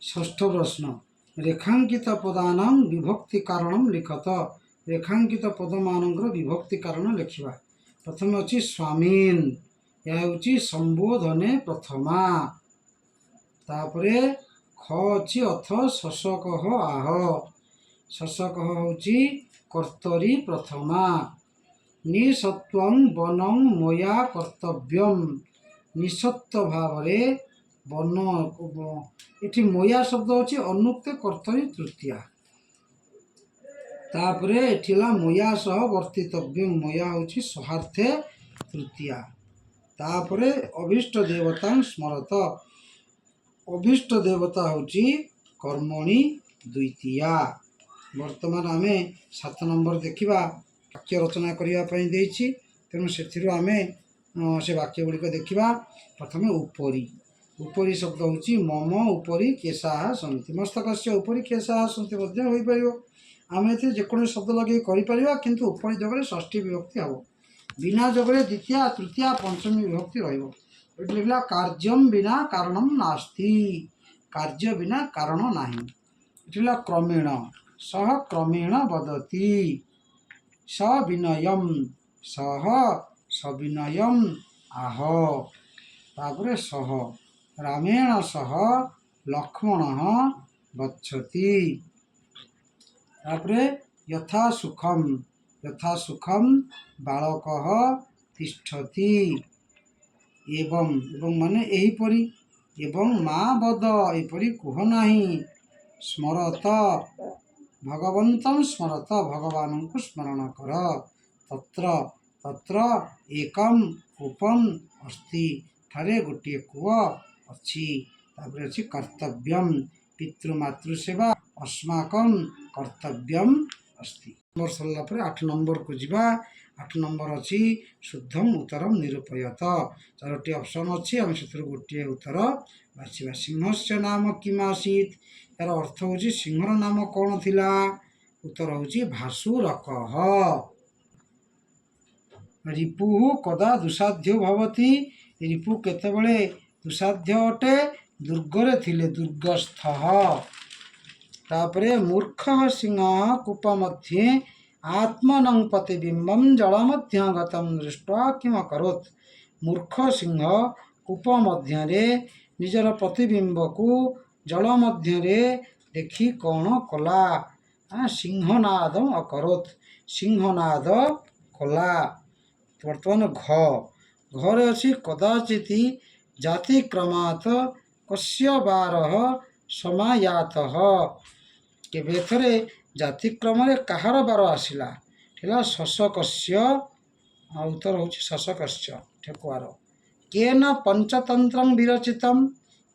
षष्ठ प्रश्न रेखांकित पदानां विभक्ति कारणम लिखत। रेखांकित पदमानंकर विभक्ति कारण लिखा। प्रथम अच्छी स्वामीन, यह हूँ संबोधने प्रथमा। तापरे ख अच्छी अथ शशक आह, शशक हूँ कर्तरी प्रथमा। निसत्वं वनं मया कर्तव्यम, निसत्व भाव वन ये मया शब्द अच्छी अनुक्त कर्तरी तृतीया। तापरे एठिला मया सह वर्तितव्य, मया हूँ सहार्थे तृतीया। तापरे अभीष्ट देवता स्मरत, अभीष्ट देवता हूँ कर्मणि द्वितीया। वर्तमान आम 7 नंबर देखा वाक्य रचना करने तेणु से आम से वाक्य गुड़िक देखा। प्रथम उपरी, उपरी शब्द हूँ मम उपरी केशाः सन्ति, मस्तकस्य उपरी केशाः सन्ति हो पार। आम ए जेको शब्द लगे कर किंतु उपरी जगह षष्ठी विभक्ति हम, बिना जगह द्वितीय तृतीय पंचमी विभक्ति रही। लिखला कार्यम बिना कारणम नास्ति, कार्य बिना कारण नाही। लिखला क्रमेण, सह क्रमेण वदति, स विनयम, सह सविनयम आह। तापरे सह रामेण सह लक्ष्मण गच्छति। तापरे यथा सुखम, यथा सुखम बालकः तिष्ठति। एवं, एवं माने एहीपरि, एवं माँ बद एपरि कुह नाही। स्मरत भगवन्तं स्मरत, भगवान को स्मरण कर। तत्र, तत्र एकम कूपम अस्ति, ठारे गोटे कूप अच्छी। तापर अच्छी कर्तव्यम, पितृमातृ सेवा अस्माकं कर्तव्यम अस्ति। नंबर सरला पर 8 नंबर को जीवा। 8 नंबर अच्छी शुद्धम उत्तरम निरूपयत। 4टी ऑप्शन अच्छी, आम से गोटे उत्तर बाछिबा। सिंहस्य नाम किम आसीत, यार अर्थ हूँ सिंहर नाम कौन थिला। उत्तर हूँ भासुरकः। रिपु कदा दुसाध्यो भवति, रिपु केतेबेले दुसाध्य अटे, दुर्गरे थिले, दुर्गस्थः। तापरे मूर्ख सिंह कूप मध्ये आत्मनं प्रतिबिंबम जल मध्य गतम दृष्ट्वा किम अकरोत्। मूर्ख सिंह कूप मध्य निजर प्रतिबिंब को जल मध्य देखि कौन कला। सिंहनाद अकरोत्, सिंहनाद कला। वर्तमान घ, घरे अच्छी कदाचित् जातिक्रमात् कस्य बारः समायातः, केबे थरे जातिक्रम कहार बार आसला। ठेला शशकस्य, उत्तर हूँ शशकस्य ठेकुआर। केन पंचतंत्र विरचितम,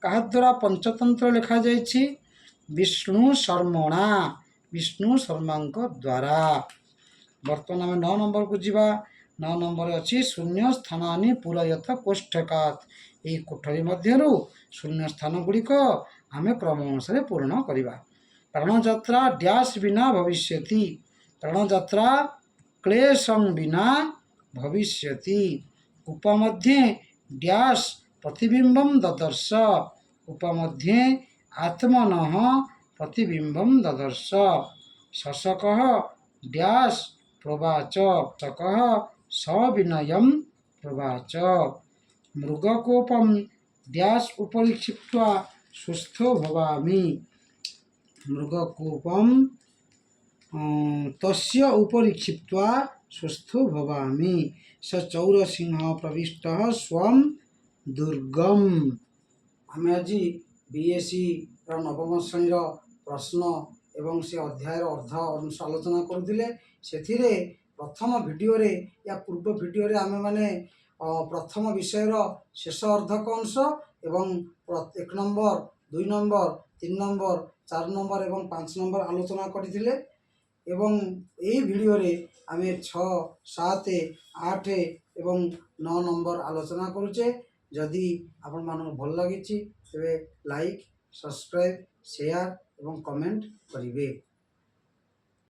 कहा द्वारा पंचतंत्र लिखा जाइछि। विष्णु शर्मणा, विष्णु शर्मा द्वारा। वर्तमान आम 9 नंबर को जीवा। 9 नंबर अच्छी शून्य स्थानी पूरयथ कोष्ठकात्, यही कोठरी मध्यरु शून्य स्थान गुड़िक आम क्रम अनुसार पूर्ण करवा। प्राणयात्रा डैश बिना भविष्यति, प्राणयात्रा क्लेशं बिना भविष्यति। कूप मध्ये डैश प्रतिबिंबम ददर्श, कूप मध्ये आत्मनः प्रतिबिंबम ददर्श। शशकः डैश प्रवाच, शशकः सविनयम प्रवाच। मृगकोपम डैश उपरि क्षिप्त्वा सुस्थो भवामि, मृगकूपम तस्य उपरि क्षिप्त्वा सुस्थो भवामि। स चौरसिंह प्रविष्टः स्वं दुर्गम। आम आज बीएससी नवम श्रेणी प्रश्न एवं से अध्याय अर्ध अंश आलोचना करुले। से प्रथम वीडियो रे या पूर्व वीडियो रे आमे माने प्रथम विषय शेष अर्धक अंश एवं 1 नंबर 2 नंबर 3 नंबर 4 नंबर एवं 5 नंबर आलोचना करथिले। एवं यही वीडियो रे आमे 6, 7, 8 एवं 9 नंबर आलोचना करुचे। जदि आपण मानक भल लागिछि तेबे लाइक, सब्सक्राइब, शेयर एवं कमेंट करिवे।